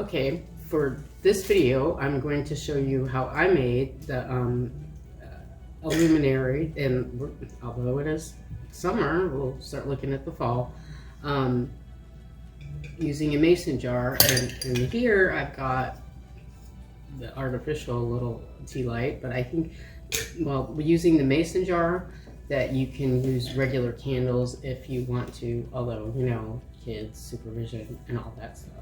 Okay, for this video, I'm going to show you how I made the a luminary, and although it is summer, we'll start looking at the fall, using a mason jar. And here I've got the artificial little tea light, but I think, well, using the mason jar, that you can use regular candles if you want to, although, you know, kids, supervision, and all that stuff.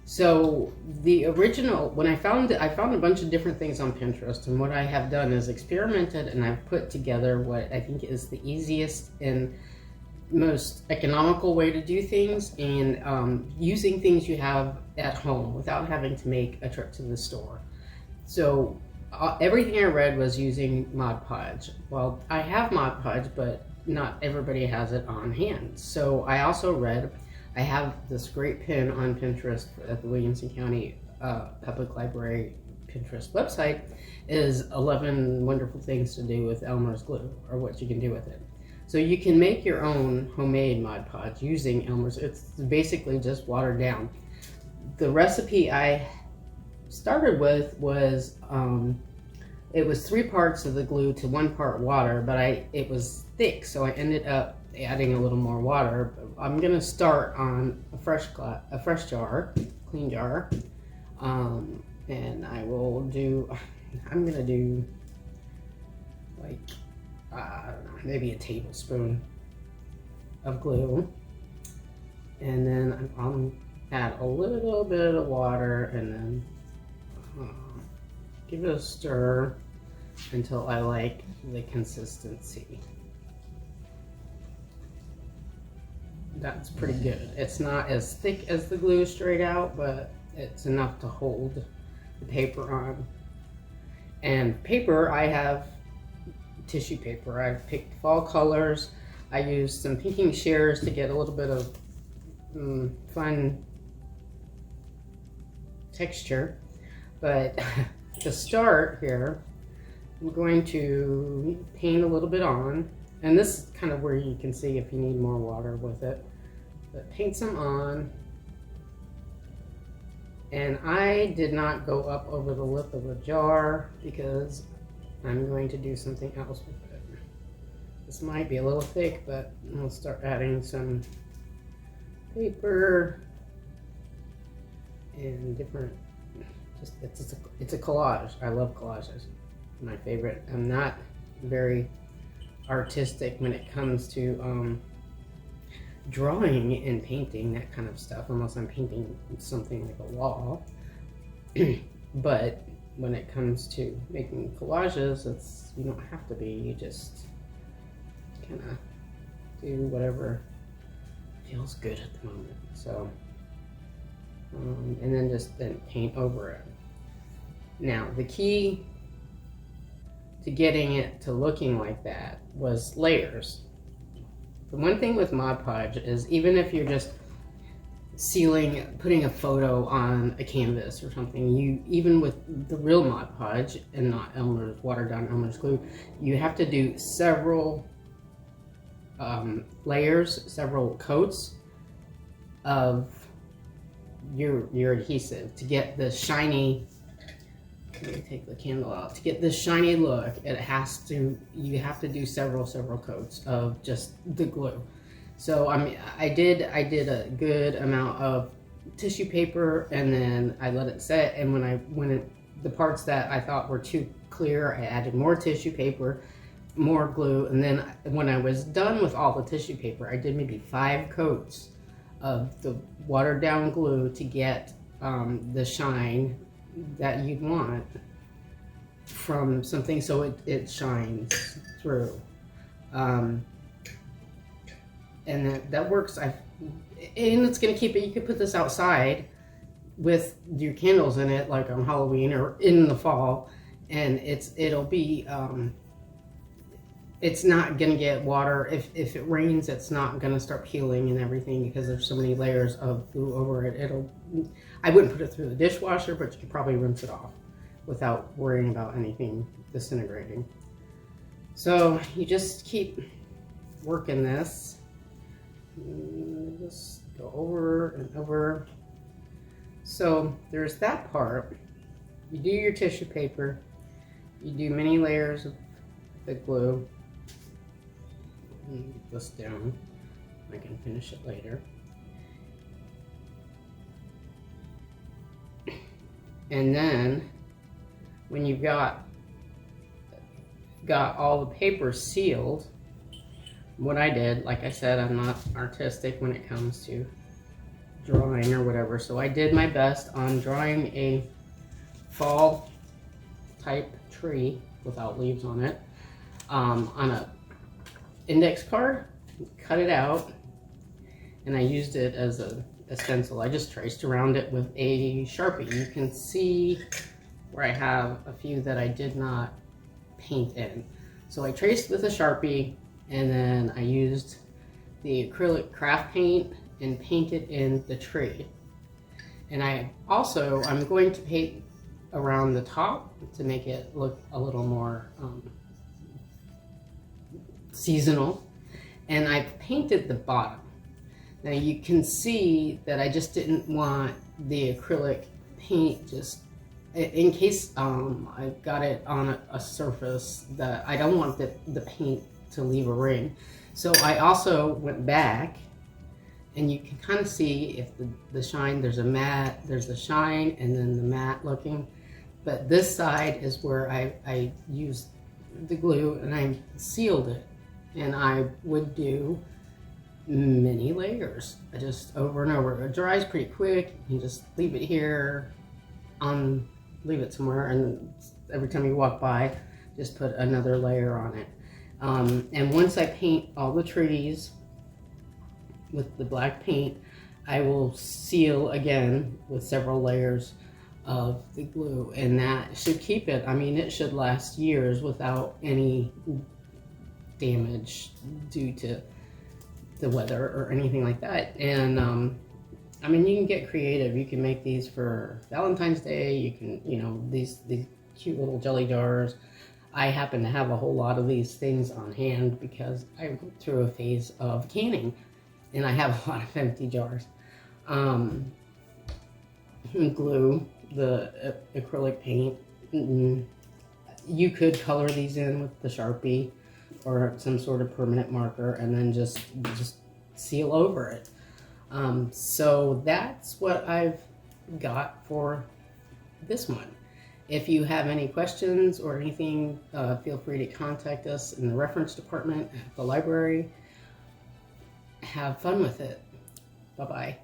So the original, when I found a bunch of different things on Pinterest, and what I have done is experimented, and I've put together what I think is the easiest and most economical way to do things, and using things you have at home without having to make a trip to the store. So everything I read was using Mod Podge. Well, I have Mod Podge, but not everybody has it on hand. So I also read, I have this great pin on Pinterest at the Williamson County Public Library Pinterest website, is 11 wonderful things to do with Elmer's glue, or what you can do with it. So you can make your own homemade Mod Podge using Elmer's. It's basically just watered down. The recipe I started with was, it was 3 parts of the glue to 1 part water, but it was thick, so I ended up adding a little more water. I'm gonna start on a fresh jar, clean jar, and I will do, I'm gonna do like, I don't know, maybe a tablespoon of glue, and then I'll add a little bit of water, and then give it a stir until I like the consistency. That's pretty good. It's not as thick as the glue straight out, but it's enough to hold the paper on. And paper, I have tissue paper. I've picked fall colors. I used some pinking shears to get a little bit of fun texture. But to start here, I'm going to paint a little bit on. And this is kind of where you can see if you need more water with it. But paint some on. And I did not go up over the lip of the jar because I'm going to do something else with it. This might be a little thick, but I'll start adding some paper and different, it's a collage. I love collages. My favorite. I'm not very artistic when it comes to drawing and painting, that kind of stuff, unless I'm painting something like a wall. But when it comes to making collages, you don't have to be, you just kind of do whatever feels good at the moment. So and then paint over it. Now the key to getting it to looking like that was layers. The one thing with Mod Podge is, even if you're just putting a photo on a canvas or something, even with the real Mod Podge and not Elmer's, watered down Elmer's glue, you have to do several layers, several coats of your adhesive to get the shiny. Let me take the candle out. To get this shiny look, you have to do several coats of just the glue. So I did a good amount of tissue paper, and then I let it set, and the parts that I thought were too clear, I added more tissue paper, more glue, and then when I was done with all the tissue paper, I did maybe 5 coats of the watered down glue to get the shine that you'd want from something, so it shines through. And that works. And it's gonna keep it, you could put this outside with your candles in it, like on Halloween or in the fall, and it'll be it's not gonna get water. If it rains, it's not gonna start peeling and everything, because there's so many layers of glue over it. I wouldn't put it through the dishwasher, but you could probably rinse it off without worrying about anything disintegrating. So you just keep working this. Just go over and over. So there's that part. You do your tissue paper, you do many layers of the glue. Get this down, I can finish it later. And then when you've got all the paper sealed, what I did, like I said, I'm not artistic when it comes to drawing or whatever, so I did my best on drawing a fall type tree without leaves on it on a index card, cut it out, and I used it as a stencil. I just traced around it with a Sharpie. You can see where I have a few that I did not paint in. So I traced with a Sharpie, and then I used the acrylic craft paint and painted in the tree. And I'm going to paint around the top to make it look a little more seasonal. And I painted the bottom. Now you can see that I just didn't want the acrylic paint just, in case I got it on a surface that I don't want the paint to leave a ring. So I also went back, and you can kind of see if the shine, there's a matte, there's the shine, and then the matte looking. But this side is where I used the glue and I sealed it. And I would do many layers, just over and over. It dries pretty quick. You just leave it here, leave it somewhere, and every time you walk by, just put another layer on it. And once I paint all the trees with the black paint, I will seal again with several layers of the glue, and that should keep it. I mean, it should last years without any damage due to the weather or anything like that. And I mean, you can get creative. You can make these for Valentine's Day. You can, you know, these cute little jelly jars. I happen to have a whole lot of these things on hand because I went through a phase of canning, and I have a lot of empty jars. Glue, the acrylic paint. You could color these in with the Sharpie or some sort of permanent marker, and then just seal over it. So that's what I've got for this one. If you have any questions or anything, feel free to contact us in the reference department at the library. Have fun with it. Bye-bye.